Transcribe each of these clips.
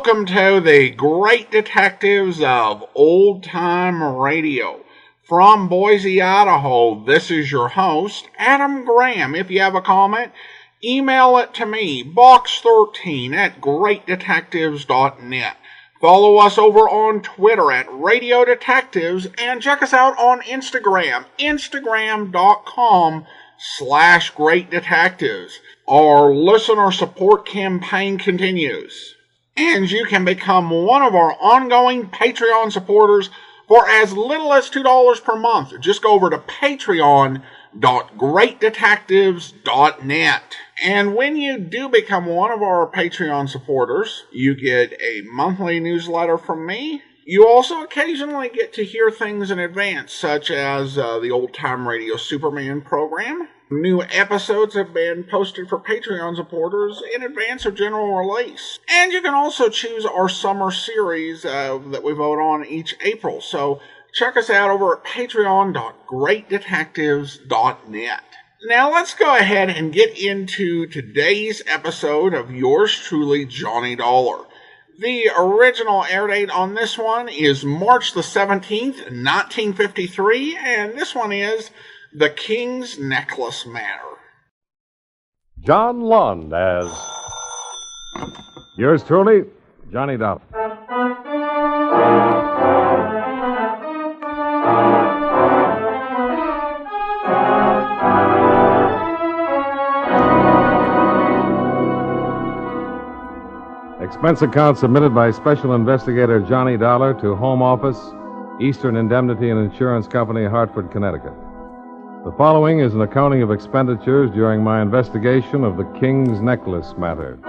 Welcome to the Great Detectives of Old Time Radio. From Boise, Idaho, this is your host, Adam Graham. If you have a comment, email it to me, box13@greatdetectives.net. Follow us over on Twitter at Radio Detectives, and check us out on Instagram, instagram.com/Great Detectives. Our listener support campaign continues, and you can become one of our ongoing Patreon supporters for as little as $2 per month. Just go over to patreon.greatdetectives.net. And when you do become one of our Patreon supporters, you get a monthly newsletter from me. You also occasionally get to hear things in advance, such as the Old Time Radio Superman program. New episodes have been posted for Patreon supporters in advance of general release. And you can also choose our summer series that we vote on each April. So check us out over at patreon.greatdetectives.net. Now let's go ahead and get into today's episode of yours truly, Johnny Dollar. The original air date on this one is March the 17th, 1953, and this one is The King's Necklace Matter. John Lund as yours truly, Johnny Dollar. Expense account submitted by Special Investigator Johnny Dollar to Home Office, Eastern Indemnity and Insurance Company, Hartford, Connecticut. The following is an accounting of expenditures during my investigation of the King's Necklace matter.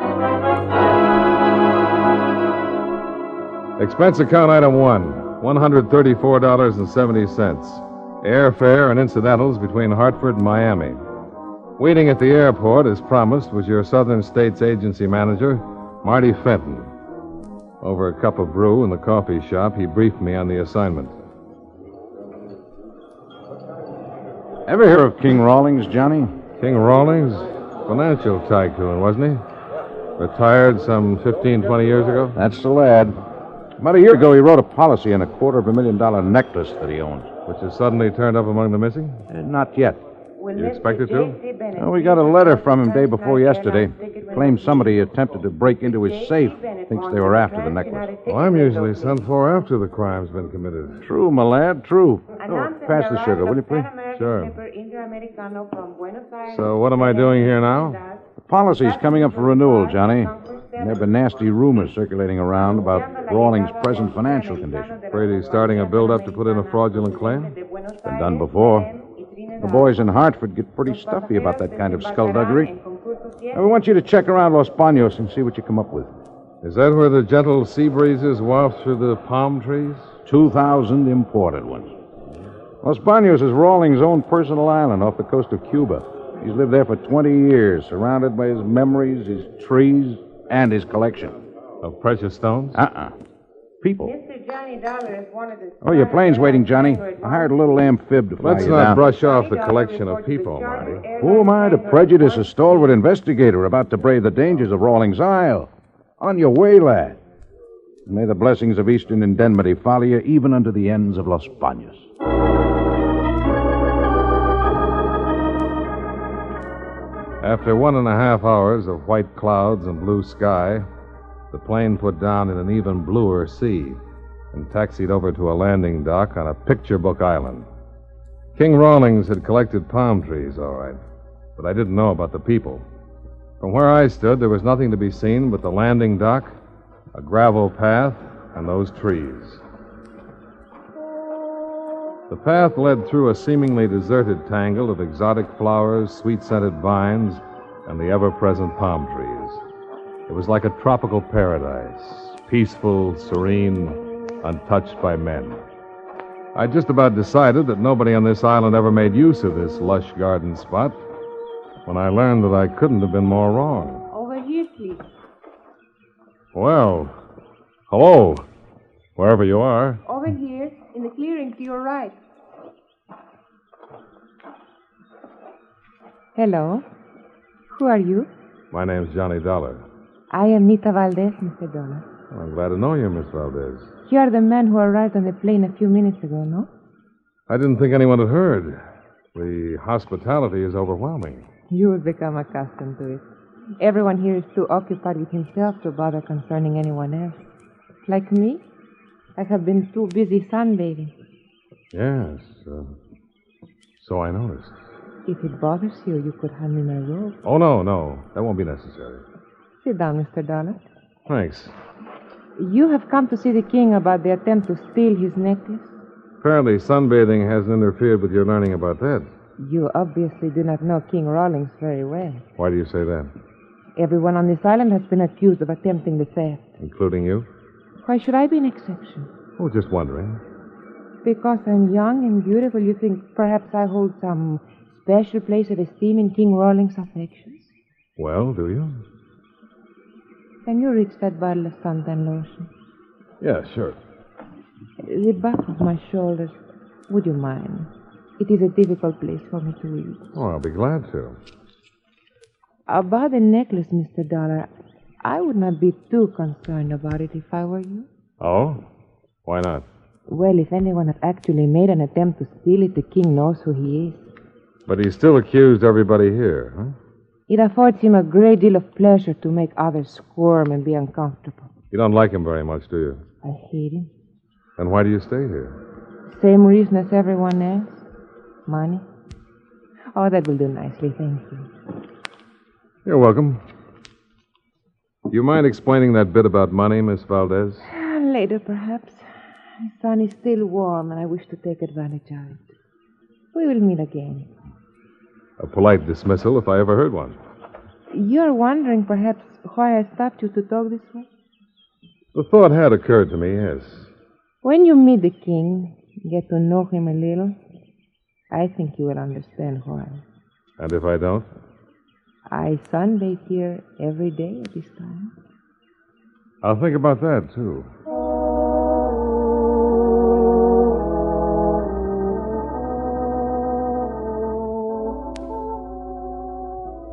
Expense account item 1, $134.70. Airfare and incidentals between Hartford and Miami. Waiting at the airport, as promised, was your Southern States Agency manager, Marty Fenton. Over a cup of brew in the coffee shop, he briefed me on the assignment. Ever hear of King Rawlings, Johnny? King Rawlings? Financial tycoon, wasn't he? Retired some 15, 20 years ago? That's the lad. About a year ago, he wrote a policy on a $250,000 necklace that he owns. Which has suddenly turned up among the missing? Not yet. You expect it to? Well, we got a letter from him day before yesterday. Claims somebody attempted to break into his safe. Thinks they were after the necklace. Well, I'm usually sent for after the crime's been committed. True, my lad, true. Oh, pass the sugar, will you, please? Sure. So what am I doing here now? The policy's coming up for renewal, Johnny. There have been nasty rumors circulating around about Rawlings' present financial condition. Afraid he's starting a build-up to put in a fraudulent claim? Been done before. The boys in Hartford get pretty stuffy about that kind of skullduggery. I want you to check around Los Banos and see what you come up with. Is that where the gentle sea breezes waft through the palm trees? 2,000 imported ones. Los Banos is Rawlings' own personal island off the coast of Cuba. He's lived there for 20 years, surrounded by his memories, his trees, and his collection. Of precious stones? People. Mr. Johnny Dollar is one of the... Oh, your plane's waiting, Johnny. I hired a little amphib to fly Let's you not down. brush off the collection of people, Marty. Who am I to prejudice a stalwart investigator about to brave the dangers of Rawlings Isle? On your way, lad. May the blessings of Eastern Indemnity follow you even unto the ends of Los Banos. After 1.5 hours of white clouds and blue sky, the plane put down in an even bluer sea and taxied over to a landing dock on a picture book island. King Rawlings had collected palm trees, all right, but I didn't know about the people. From where I stood, there was nothing to be seen but the landing dock, a gravel path, and those trees. The path led through a seemingly deserted tangle of exotic flowers, sweet-scented vines, and the ever-present palm trees. It was like a tropical paradise, peaceful, serene, untouched by men. I just about decided that nobody on this island ever made use of this lush garden spot when I learned that I couldn't have been more wrong. Over here, please. Well, hello, wherever you are. Over here, in the clearing to your right. Hello. Who are you? My name's Johnny Dollar. I am Nita Valdez, Mr. Dollar. I'm glad to know you, Miss Valdez. You are the man who arrived on the plane a few minutes ago, no? I didn't think anyone had heard. The hospitality is overwhelming. You will become accustomed to it. Everyone here is too occupied with himself to bother concerning anyone else. Like me, I have been too busy sunbathing. Yes, so I noticed. If it bothers you, you could hand me my robe. Oh, no. That won't be necessary. Sit down, Mr. Dollar. Thanks. You have come to see the king about the attempt to steal his necklace? Apparently, sunbathing hasn't interfered with your learning about that. You obviously do not know King Rawlings very well. Why do you say that? Everyone on this island has been accused of attempting the theft. Including you? Why should I be an exception? Oh, just wondering. Because I'm young and beautiful, you think perhaps I hold some special place of esteem in King Rawlings' affections? Well, do you? Can you reach that bottle of suntan lotion? Yeah, sure. The back of my shoulders. Would you mind? It is a difficult place for me to reach. Oh, I'll be glad to. About the necklace, Mr. Dollar, I would not be too concerned about it if I were you. Oh? Why not? Well, if anyone had actually made an attempt to steal it, the king knows who he is. But he still accused everybody here, huh? It affords him a great deal of pleasure to make others squirm and be uncomfortable. You don't like him very much, do you? I hate him. Then why do you stay here? Same reason as everyone else. Money. Oh, that will do nicely, thank you. You're welcome. Do you mind explaining that bit about money, Miss Valdez? Later, perhaps. The sun is still warm, and I wish to take advantage of it. We will meet again. A polite dismissal, if I ever heard one. You're wondering, perhaps, why I stopped you to talk this way? The thought had occurred to me, yes. When you meet the king, get to know him a little, I think you will understand why. And if I don't? I sunbathe here every day at this time. I'll think about that, too.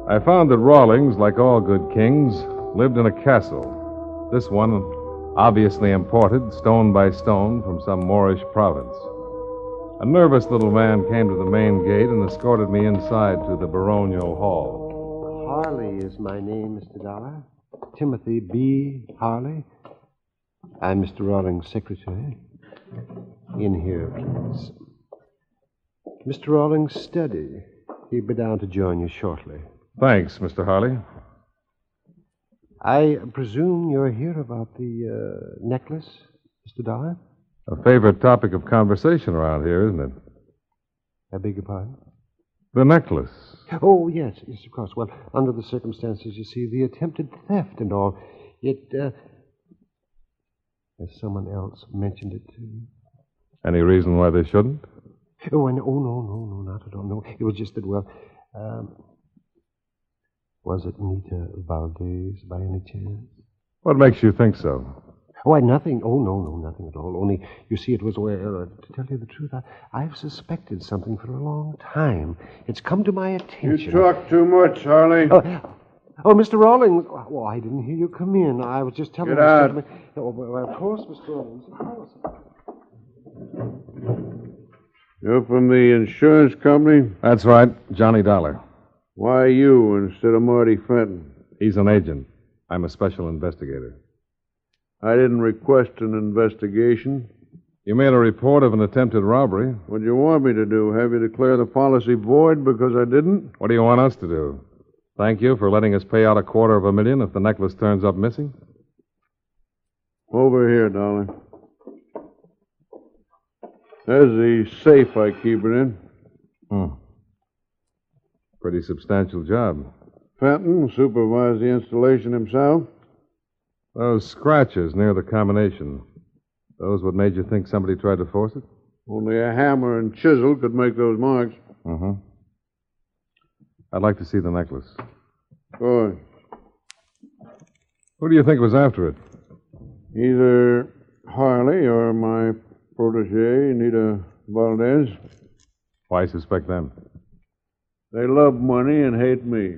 I found that Rawlings, like all good kings, lived in a castle. This one, obviously imported, stone by stone, from some Moorish province. A nervous little man came to the main gate and escorted me inside to the baronial hall. Harley is my name, Mr. Dollar. Timothy B. Harley. I'm Mr. Rawlings' secretary. In here, please. Mr. Rawlings' study. He'll be down to join you shortly. Thanks, Mr. Harley. I presume you're here about the necklace, Mr. Dollar? A favorite topic of conversation around here, isn't it? I beg your pardon? The necklace. Oh, yes, of course. Well, under the circumstances, you see, the attempted theft and all, has someone else mentioned it to you? Any reason why they shouldn't? No, not at all. No, it was just that, was it Nita Valdez by any chance? What makes you think so? Why, nothing. Oh, no, nothing at all. Only, you see, it was, to tell you the truth, I've suspected something for a long time. It's come to my attention. You talk too much, Harley. Oh, Mr. Rawlings. Oh, I didn't hear you come in. I was just telling Get out. Oh, well, of course, Mr. Rawlings. Of course. You're from the insurance company? That's right, Johnny Dollar. Why you instead of Marty Fenton? He's an agent. I'm a special investigator. I didn't request an investigation. You made a report of an attempted robbery. What do you want me to do? Have you declare the policy void because I didn't? What do you want us to do? Thank you for letting us pay out $250,000 if the necklace turns up missing? Over here, darling. There's the safe I keep it in. Pretty substantial job. Fenton supervised the installation himself. Those scratches near the combination, those what made you think somebody tried to force it? Only a hammer and chisel could make those marks. I'd like to see the necklace. Good. Who do you think was after it? Either Harley or my protege, Nita Valdez. Why suspect them? They love money and hate me.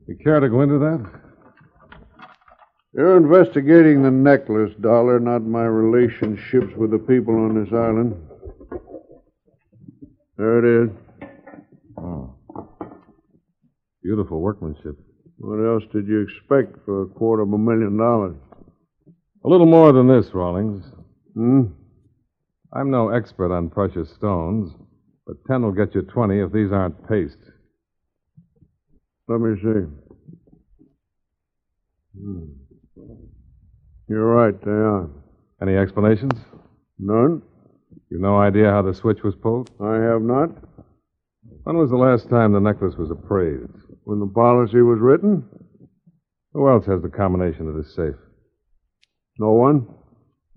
You care to go into that? You're investigating the necklace, Dollar, not my relationships with the people on this island. There it is. Oh. Beautiful workmanship. What else did you expect for $250,000? A little more than this, Rawlings. Hmm? I'm no expert on precious stones, but 10 will get you 20 if these aren't paste. Let me see. You're right, they are. Any explanations? None? You've no idea how the switch was pulled? I have not. When was the last time the necklace was appraised? When the policy was written? Who else has the combination of this safe? No one?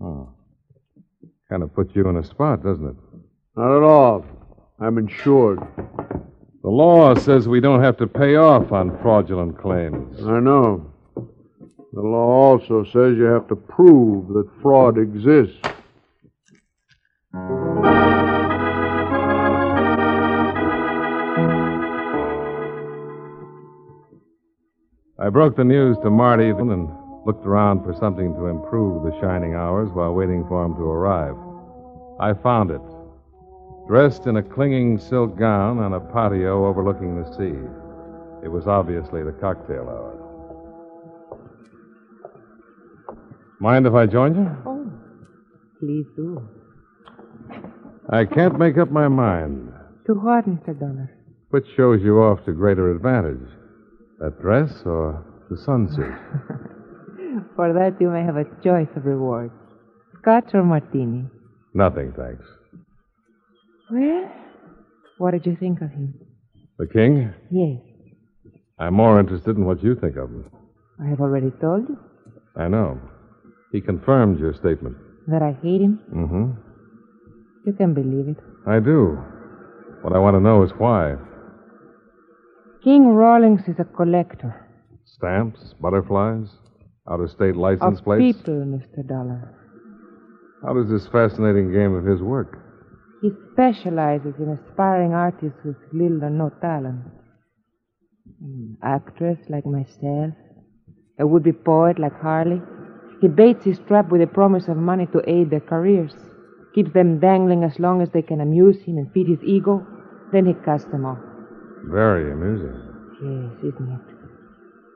Oh. Kind of puts you in a spot, doesn't it? Not at all. I'm insured. The law says we don't have to pay off on fraudulent claims. I know. The law also says you have to prove that fraud exists. I broke the news to Marty and looked around for something to improve the shining hours while waiting for him to arrive. I found it, dressed in a clinging silk gown on a patio overlooking the sea. It was obviously the cocktail hour. Mind if I join you? Oh, please do. I can't make up my mind. To what, Mr. Dollar? Which shows you off to greater advantage? That dress or the sunsuit? For that, you may have a choice of rewards. Scotch or martini? Nothing, thanks. Well, what did you think of him? The king? Yes, I'm more interested in what you think of him. I have already told you I know. He confirmed your statement. that I hate him. Mm-hmm. You can believe it. I do. What I want to know is why. King Rawlings is a collector. Stamps, butterflies, out-of-state license Of plates. people, Mr. Dollar. How does this fascinating game of his work? He specializes in aspiring artists with little or no talent. An actress like myself, a would-be poet like Harley. He baits his trap with the promise of money to aid their careers, keeps them dangling as long as they can amuse him and feed his ego, then he casts them off. Very amusing. Yes, isn't it?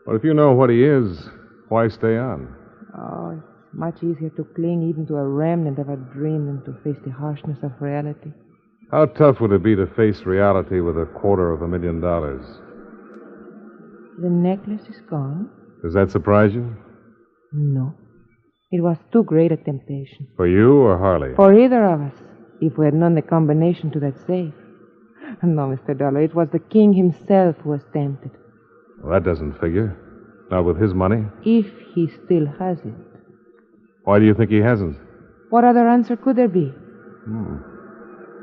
But if you know what he is, why stay on? Oh, it's much easier to cling even to a remnant of a dream than to face the harshness of reality. How tough would it be to face reality with $250,000? The necklace is gone? Does that surprise you? No. It was too great a temptation. For you or Harley? For either of us, if we had known the combination to that safe. No, Mr. Dollar, it was the king himself who was tempted. Well, that doesn't figure. Not with his money. If he still has it. Why do you think he hasn't? What other answer could there be?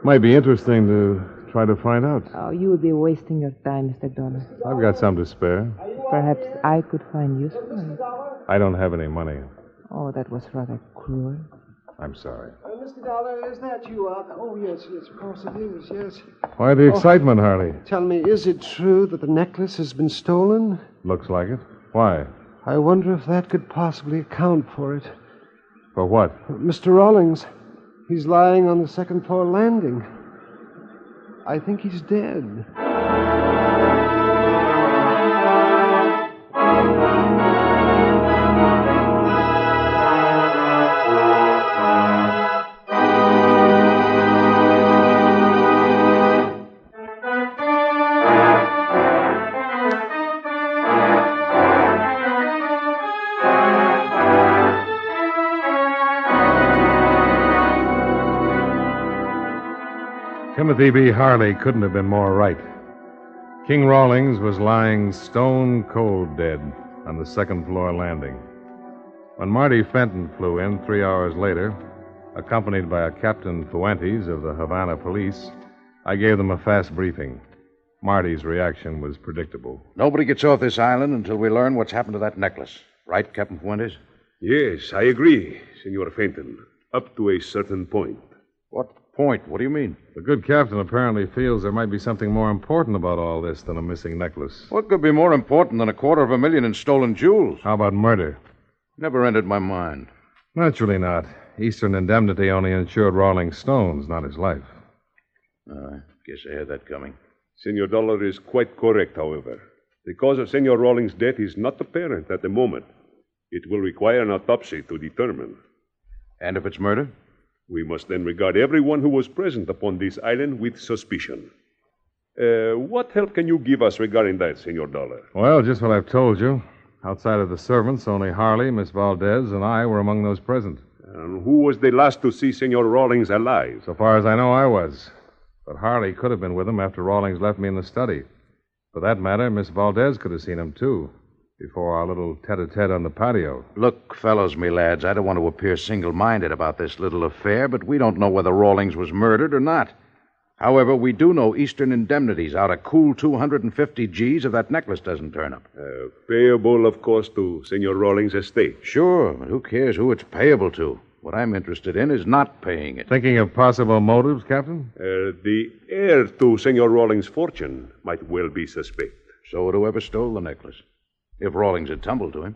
Might be interesting to try to find out. Oh, you would be wasting your time, Mr. Dollar. I've got some to spare. Perhaps I could find use for it. I don't have any money. Oh, that was rather cruel. I'm sorry. Mr. Dollar, is that you? Oh, yes, of course it is, yes. Why the excitement, Harley? Tell me, is it true that the necklace has been stolen? Looks like it. Why? I wonder if that could possibly account for it. For what? Mr. Rawlings, he's lying on the second floor landing. I think he's dead. Timothy B. Harley couldn't have been more right. King Rawlings was lying stone cold dead on the second floor landing. When Marty Fenton flew in 3 hours later, accompanied by a Captain Fuentes of the Havana Police, I gave them a fast briefing. Marty's reaction was predictable. Nobody gets off this island until we learn what's happened to that necklace. Right, Captain Fuentes? Yes, I agree, Senor Fenton. Up to a certain point. What point? What do you mean? The good captain apparently feels there might be something more important about all this than a missing necklace. What could be more important than $250,000 in stolen jewels? How about murder? Never entered my mind. Naturally not. Eastern Indemnity only insured Rawlings' stones, not his life. I guess I had that coming. Senor Dollar is quite correct, however. The cause of Senor Rawlings' death is not apparent at the moment. It will require an autopsy to determine. And if it's murder? We must then regard everyone who was present upon this island with suspicion. What help can you give us regarding that, Senor Dollar? Well, just what I've told you. Outside of the servants, only Harley, Miss Valdez, and I were among those present. And who was the last to see Senor Rawlings alive? So far as I know, I was. But Harley could have been with him after Rawlings left me in the study. For that matter, Miss Valdez could have seen him, too, before our little tete-a-tete on the patio. Look, fellows, me lads, I don't want to appear single-minded about this little affair, but we don't know whether Rawlings was murdered or not. However, we do know Eastern Indemnity's out a cool 250 G's if that necklace doesn't turn up. Payable, of course, to Senor Rawlings' estate. Sure, but who cares who it's payable to? What I'm interested in is not paying it. Thinking of possible motives, Captain? The heir to Senor Rawlings' fortune might well be suspect. So would whoever stole the necklace, if Rawlings had tumbled to him.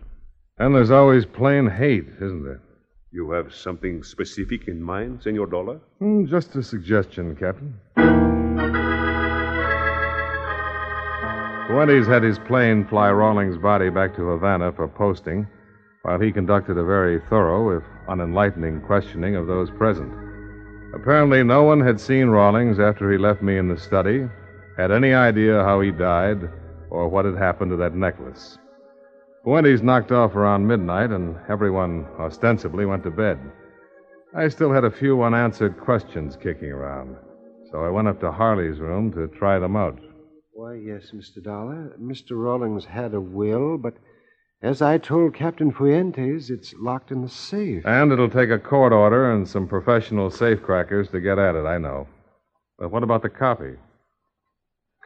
And there's always plain hate, isn't there? You have something specific in mind, Senor Dollar? Just a suggestion, Captain. Fuentes had his plane fly Rawlings' body back to Havana for posting, while he conducted a very thorough, if unenlightening, questioning of those present. Apparently, no one had seen Rawlings after he left me in the study, had any idea how he died, or what had happened to that necklace. Fuentes knocked off around midnight, and everyone ostensibly went to bed. I still had a few unanswered questions kicking around, so I went up to Harley's room to try them out. Why, yes, Mr. Dollar. Mr. Rawlings had a will, but as I told Captain Fuentes, it's locked in the safe. And it'll take a court order and some professional safecrackers to get at it, I know. But what about the copy?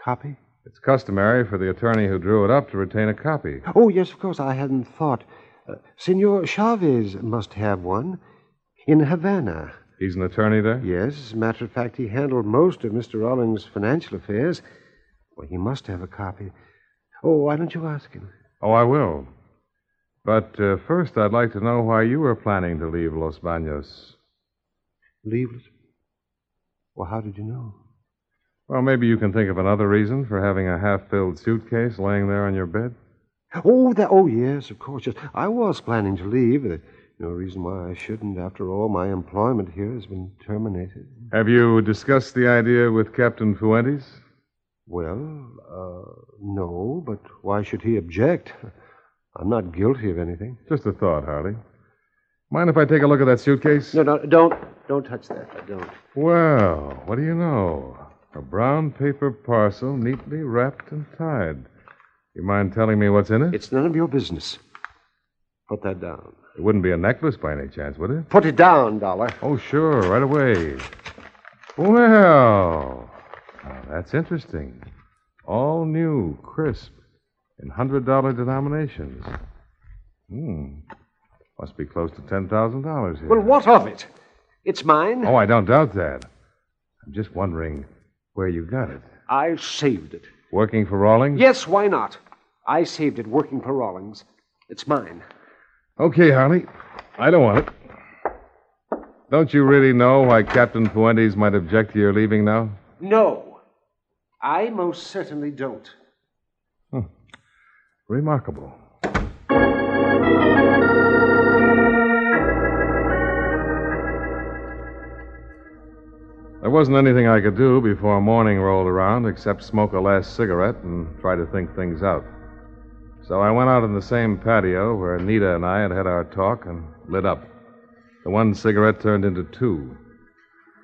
Copy? It's customary for the attorney who drew it up to retain a copy. Oh, yes, of course, I hadn't thought. Senor Chavez must have one in Havana. He's an attorney there? Yes, as a matter of fact, he handled most of Mr. Rawlings' financial affairs. Well, he must have a copy. Oh, why don't you ask him? Oh, I will. But first, I'd like to know why you were planning to leave Los Baños. Leave it? Well, how did you know? Well, maybe you can think of another reason for having a half-filled suitcase laying there on your bed. Oh, yes, of course. Yes. I was planning to leave. There's no reason why I shouldn't. After all, my employment here has been terminated. Have you discussed the idea with Captain Fuentes? Well, no, but why should he object? I'm not guilty of anything. Just a thought, Harley. Mind if I take a look at that suitcase? No, don't touch that. I don't. Well, what do you know? A brown paper parcel neatly wrapped and tied. You mind telling me what's in it? It's none of your business. Put that down. It wouldn't be a necklace by any chance, would it? Put it down, Dollar. Oh, sure, right away. Well, now that's interesting. All new, crisp, in $100 denominations. Must be close to $10,000 here. Well, what of it? It's mine. Oh, I don't doubt that. I'm just wondering where you got it. I saved it. Working for Rawlings? Yes, why not? I saved it working for Rawlings. It's mine. Okay, Harley. I don't want it. Don't you really know why Captain Fuentes might object to your leaving now? No. I most certainly don't. Remarkable. There wasn't anything I could do before morning rolled around except smoke a last cigarette and try to think things out. So I went out on the same patio where Nita and I had had our talk and lit up. The one cigarette turned into two.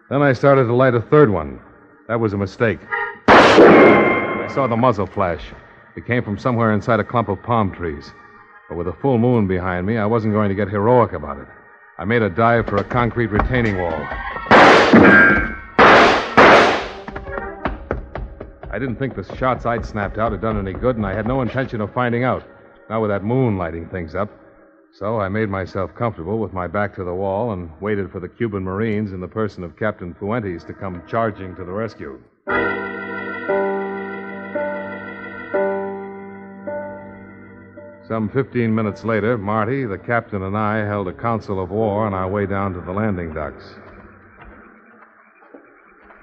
Then I started to light a third one. That was a mistake. I saw the muzzle flash. It came from somewhere inside a clump of palm trees. But with a full moon behind me, I wasn't going to get heroic about it. I made a dive for a concrete retaining wall. I didn't think the shots I'd snapped out had done any good, and I had no intention of finding out, not with that moon lighting things up. So I made myself comfortable with my back to the wall and waited for the Cuban Marines in the person of Captain Fuentes to come charging to the rescue. Some 15 minutes later, Marty, the captain, and I held a council of war on our way down to the landing docks.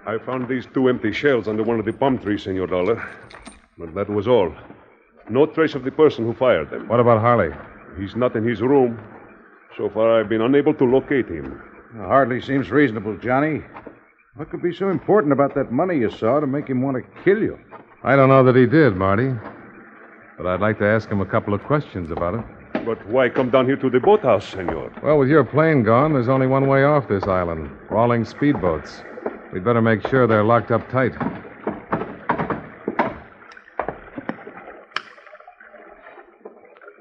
I found these 2 empty shells under one of the palm trees, Senor Dollar. But that was all. No trace of the person who fired them. What about Harley? He's not in his room. So far, I've been unable to locate him. Hardly seems reasonable, Johnny. What could be so important about that money you saw to make him want to kill you? I don't know that he did, Marty. But I'd like to ask him a couple of questions about it. But why come down here to the boathouse, senor? Well, with your plane gone, there's only one way off this island. Rawlings speedboats. We'd better make sure they're locked up tight.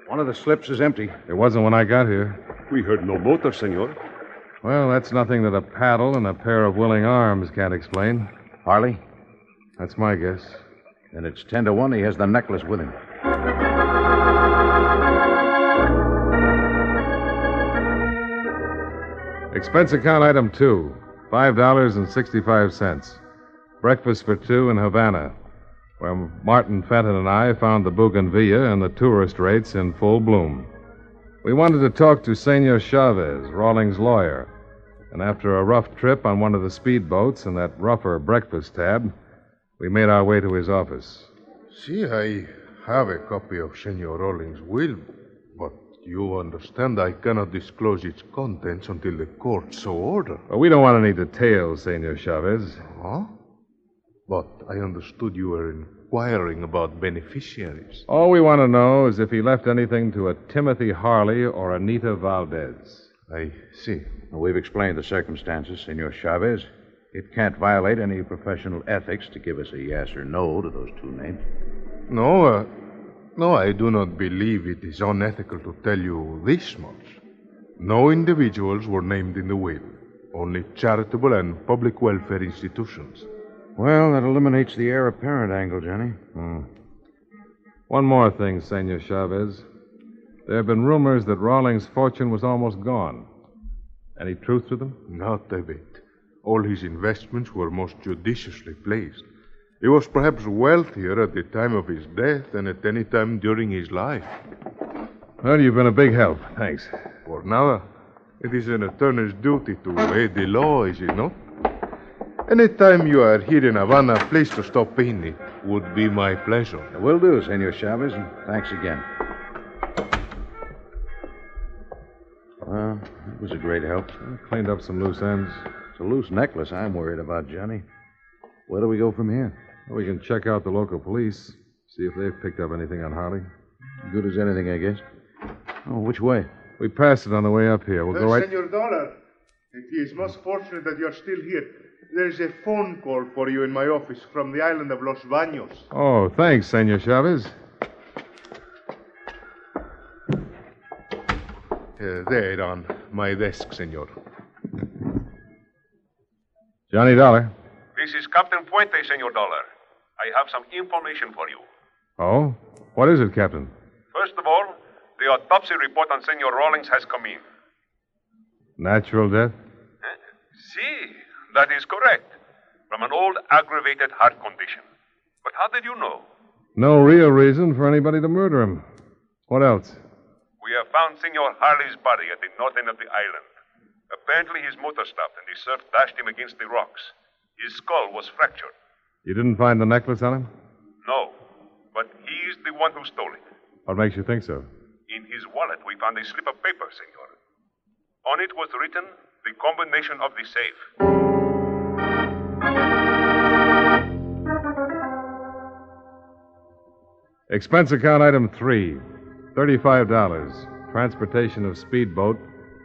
One of the slips is empty. It wasn't when I got here. We heard no motor, senor. Well, that's nothing that a paddle and a pair of willing arms can't explain. Harley? That's my guess. Then it's 10 to 1 he has the necklace with him. Expense account item 2, $5.65. Breakfast for 2 in Havana, where Martin Fenton and I found the bougainvillea and the tourist rates in full bloom. We wanted to talk to Senor Chavez, Rawlings' lawyer, and after a rough trip on one of the speedboats and that rougher breakfast tab, we made our way to his office. See, I have a copy of Senor Rawlings' will, but you understand I cannot disclose its contents until the court so order. Well, we don't want any details, Senor Chavez. Huh? But I understood you were inquiring about beneficiaries. All we want to know is if he left anything to a Timothy Harley or Anita Valdez. I see. Well, we've explained the circumstances, Senor Chavez. It can't violate any professional ethics to give us a yes or no to those 2 names. No, I do not believe it is unethical to tell you this much. No individuals were named in the will. Only charitable and public welfare institutions. Well, that eliminates the heir apparent angle, Johnny. One more thing, Senor Chavez. There have been rumors that Rawlings' fortune was almost gone. Any truth to them? Not a bit. All his investments were most judiciously placed. He was perhaps wealthier at the time of his death than at any time during his life. Well, you've been a big help. Thanks. For now, it is an attorney's duty to aid the law, is it not? Any time you are here in Havana, please to stop in. It would be my pleasure. Will do, Senor Chavez, and thanks again. Well, it was a great help. Cleaned up some loose ends. It's a loose necklace I'm worried about, Johnny. Where do we go from here? Well, we can check out the local police, see if they've picked up anything on Harley. Good as anything, I guess. Oh, which way? We passed it on the way up here. We'll go right... Senor Dollar, it is most fortunate that you're still here. There's a phone call for you in my office from the island of Los Baños. Oh, thanks, Senor Chavez. There on my desk, senor. Johnny Dollar. This is Captain Fuente, Senor Dollar. I have some information for you. Oh? What is it, Captain? First of all, the autopsy report on Senor Rawlings has come in. Natural death? See, that is correct. From an old aggravated heart condition. But how did you know? No real reason for anybody to murder him. What else? We have found Senor Harley's body at the north end of the island. Apparently his motor stopped and the surf dashed him against the rocks. His skull was fractured. You didn't find the necklace on him? No, but he is the one who stole it. What makes you think so? In his wallet, we found a slip of paper, senor. On it was written the combination of the safe. Expense account item 3, $35. Transportation of speedboat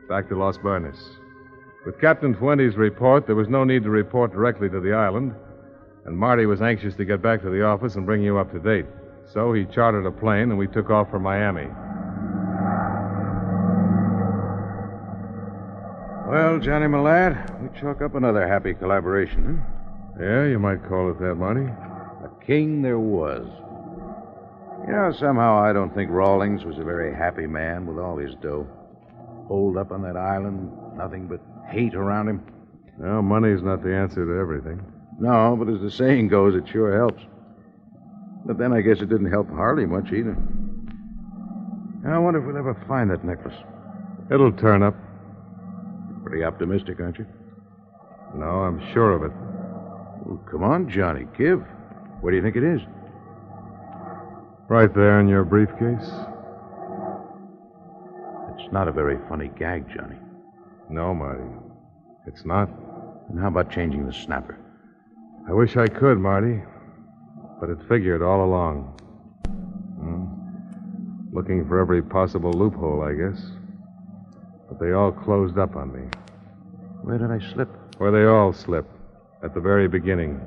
back to Los Baños. With Captain Fuente's report, there was no need to report directly to the island, and Marty was anxious to get back to the office and bring you up to date. So he chartered a plane, and we took off for Miami. Well, Johnny, my lad, we chalk up another happy collaboration, huh? Yeah, you might call it that, Marty. A king there was. You know, somehow I don't think Rawlings was a very happy man with all his dough. Holed up on that island, nothing but hate around him. Well, money's not the answer to everything. No, but as the saying goes, it sure helps. But then I guess it didn't help Harley much either. I wonder if we'll ever find that necklace. It'll turn up. Pretty optimistic, aren't you? No, I'm sure of it. Well, come on, Johnny, give. Where do you think it is? Right there in your briefcase. It's not a very funny gag, Johnny. No, Marty. It's not. And how about changing the snapper? I wish I could, Marty. But it figured all along. Looking for every possible loophole, I guess. But they all closed up on me. Where did I slip? Where they all slip. At the very beginning.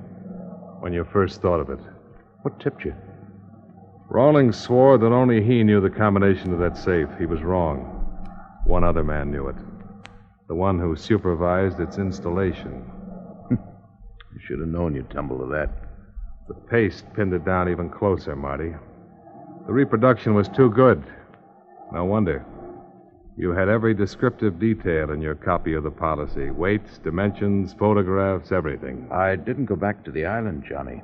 When you first thought of it. What tipped you? Rawlings swore that only he knew the combination to that safe. He was wrong. One other man knew it. The one who supervised its installation. You should have known you'd tumble to that. The paste pinned it down even closer, Marty. The reproduction was too good. No wonder. You had every descriptive detail in your copy of the policy. Weights, dimensions, photographs, everything. I didn't go back to the island, Johnny.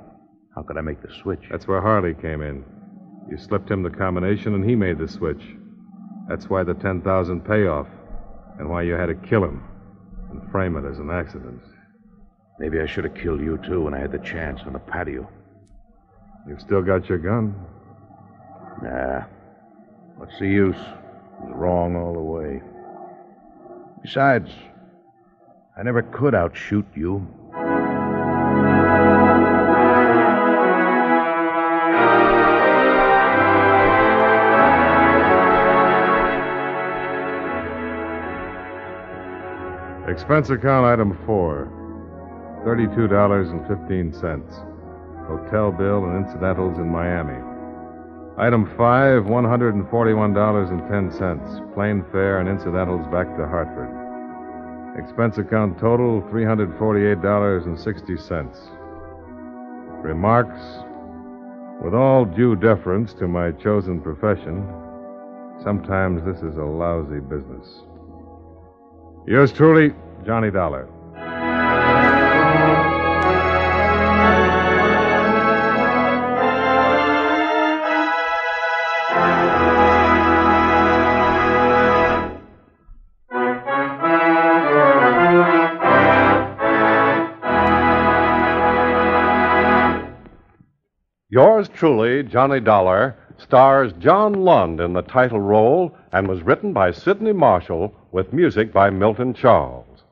How could I make the switch? That's where Harley came in. You slipped him the combination and he made the switch. That's why the $10,000 payoff. And why you had to kill him. And frame it as an accident. Maybe I should have killed you, too, when I had the chance on the patio. You've still got your gun? Nah. What's the use? It was wrong all the way. Besides, I never could outshoot you. Expense account item 4. $32.15. Hotel bill and incidentals in Miami. Item 5, $141.10. Plane fare and incidentals back to Hartford. Expense account total, $348.60. Remarks. With all due deference to my chosen profession, sometimes this is a lousy business. Yours truly, Johnny Dollar. Yours truly, Johnny Dollar, stars John Lund in the title role and was written by Sidney Marshall with music by Milton Charles.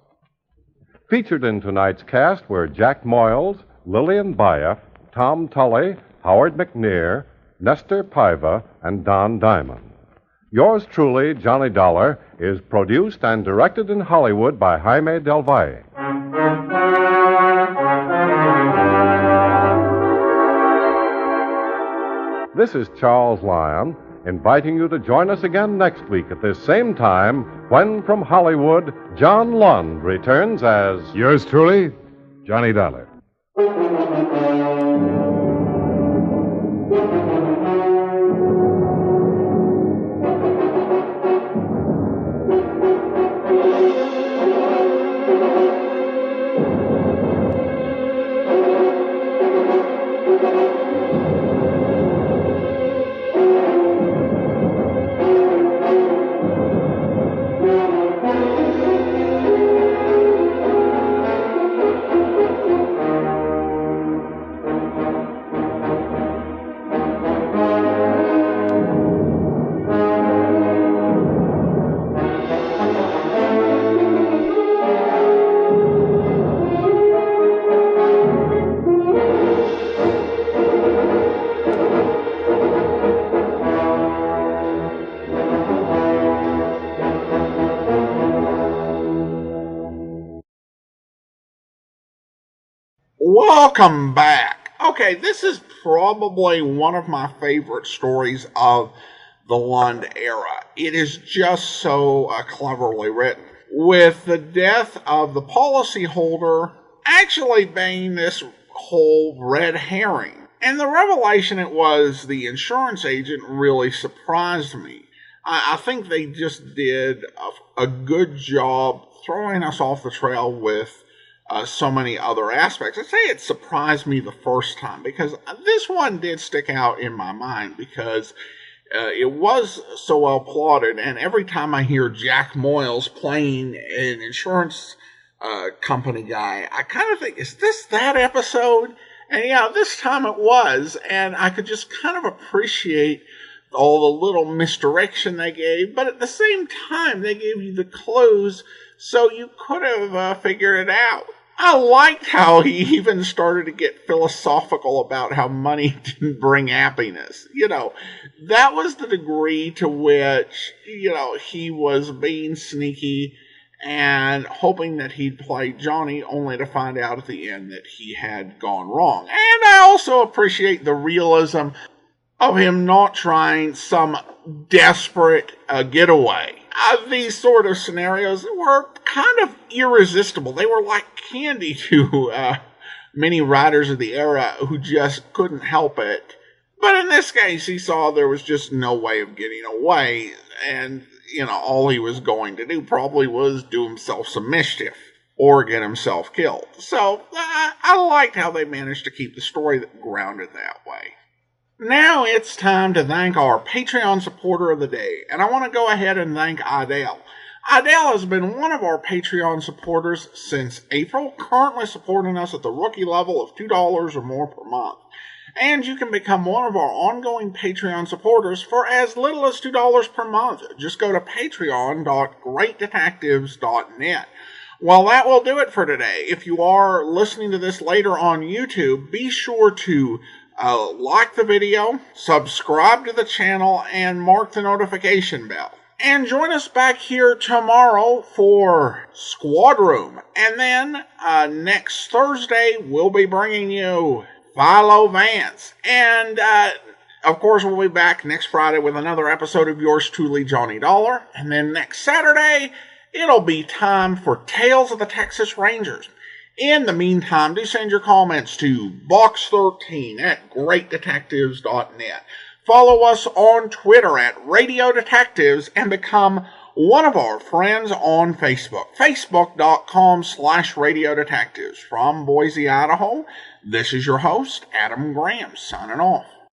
Featured in tonight's cast were Jack Moyles, Lillian Baeff, Tom Tully, Howard McNear, Nestor Paiva, and Don Diamond. Yours truly, Johnny Dollar, is produced and directed in Hollywood by Jaime Del Valle. This is Charles Lyon, inviting you to join us again next week at this same time when, from Hollywood, John Lund returns as... Yours truly, Johnny Dollar. Welcome back. Okay, this is probably one of my favorite stories of the Lund era. It is just so cleverly written. With the death of the policyholder actually being this whole red herring. And the revelation it was the insurance agent really surprised me. I think they just did a good job throwing us off the trail with so many other aspects. I'd say it surprised me the first time because this one did stick out in my mind because It was so well plotted, and every time I hear Jack Moyles playing an insurance company guy, I kind of think, is this that episode? And yeah, this time it was, and I could just kind of appreciate all the little misdirection they gave, but at the same time, they gave you the clues so you could have figured it out. I liked how he even started to get philosophical about how money didn't bring happiness. That was the degree to which, he was being sneaky and hoping that he'd play Johnny, only to find out at the end that he had gone wrong. And I also appreciate the realism of him not trying some desperate getaway. These sort of scenarios were kind of irresistible. They were like candy to many writers of the era who just couldn't help it. But in this case, he saw there was just no way of getting away, and, all he was going to do probably was do himself some mischief or get himself killed. So I liked how they managed to keep the story grounded that way. Now it's time to thank our Patreon supporter of the day, and I want to go ahead and thank Adele. Adele has been one of our Patreon supporters since April, currently supporting us at the rookie level of $2 or more per month. And you can become one of our ongoing Patreon supporters for as little as $2 per month. Just go to patreon.greatdetectives.net. Well, that will do it for today. If you are listening to this later on YouTube, be sure to like the video, subscribe to the channel, and mark the notification bell. And join us back here tomorrow for Squad Room. And then next Thursday, we'll be bringing you Philo Vance. And, of course, we'll be back next Friday with another episode of yours truly, Johnny Dollar. And then next Saturday, it'll be time for Tales of the Texas Rangers. In the meantime, do send your comments to box13@greatdetectives.net. Follow us on Twitter at Radio Detectives and become one of our friends on Facebook. Facebook.com/Radio Detectives. From Boise, Idaho, this is your host, Adam Graham, signing off.